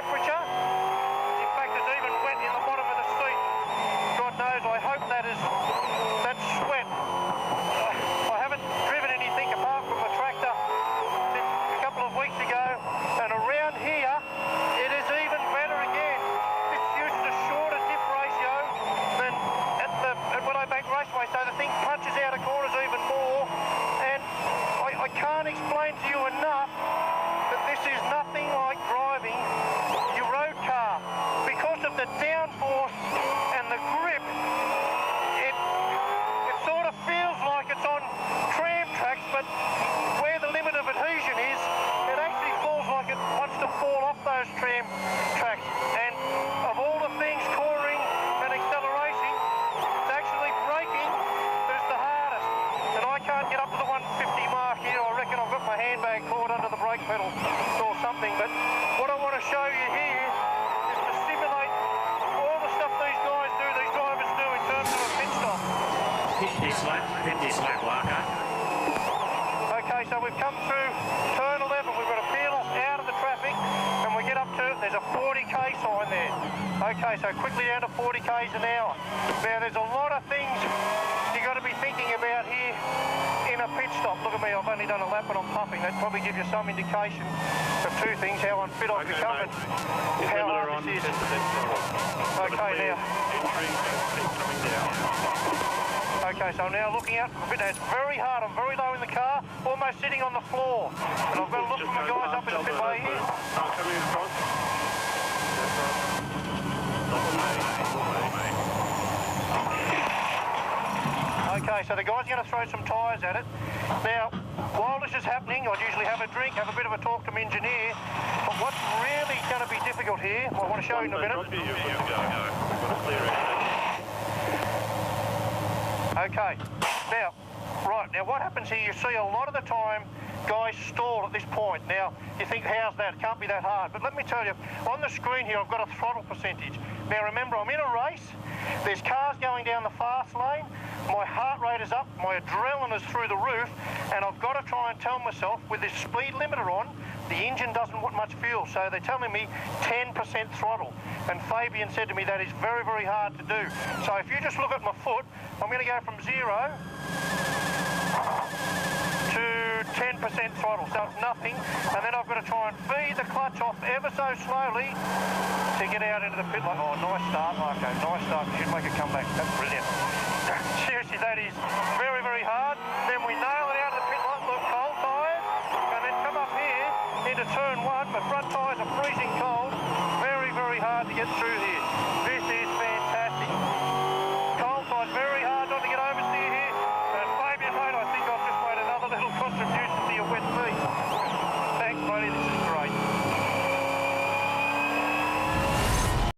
temperature. In fact, it's even wet in the bottom of the seat. God knows, I hope that's sweat. I haven't driven anything apart from a tractor since a couple of weeks ago, and around here it is even better again. It's used a shorter dip ratio than at when I bank raceway, so the thing punches out of corners even more, and I can't explain to you enough that this is nothing like driving your road car. Because of the downforce and the grip, it sort of feels like it's on tram tracks, but where the limit of adhesion is, it actually feels like it wants to fall off those tram tracks. And of all the things, cornering and accelerating, it's actually braking that is the hardest. And I can't get up to the 150 mark here. I reckon I've got my handbag caught under the brake pedal or something. But what I want to show you here is to simulate all the stuff these guys do, these drivers do in terms of a pit stop. Hit this lap, Larkham. Okay, so we've come through turn 11. We've got to peel off out of the traffic, and we get up to, there's a 40k sign there. Okay, so quickly down to 40 k's an hour. Now, there's a lot of things you've got to be thinking about here in a pit stop. Look at me, I've only done a lap and I'm puffing. That probably gives you some indication of two things, how unfit I've become and how hard this is. Okay, now. Okay, so I'm now looking out for a bit. Now, it's very hard. I'm very low in the car, almost sitting on the floor. And I've got to look for my guys up in the pitway here. Okay, so the guy's going to throw some tyres at it. Now, while this is happening, I'd usually have a drink, have a bit of a talk to my engineer. But what's really going to be difficult here, I want to show you in a minute. Okay, now what happens here, you see a lot of the time guys stall at this point. Now, you think, how's that? It can't be that hard. But let me tell you, on the screen here, I've got a throttle percentage. Now, remember, I'm in a race. There's cars going down the fast lane. My heart rate is up. My adrenaline is through the roof. And I've got to try and tell myself, with this speed limiter on, the engine doesn't want much fuel. So they're telling me 10% throttle. And Fabian said to me that is very, very hard to do. So if you just look at my foot, I'm going to go from 0 to 10% throttle, so it's nothing, and then I've got to try and feed the clutch off ever so slowly to get out into the pit lane. Oh, nice start, Marco, nice start. You should make a comeback. That's brilliant. Seriously, that is very, very hard. Then we nail it out of the pit lane, look, cold tyres, and then come up here into turn 1. My front tyres are freezing cold. Very, very hard to get through here.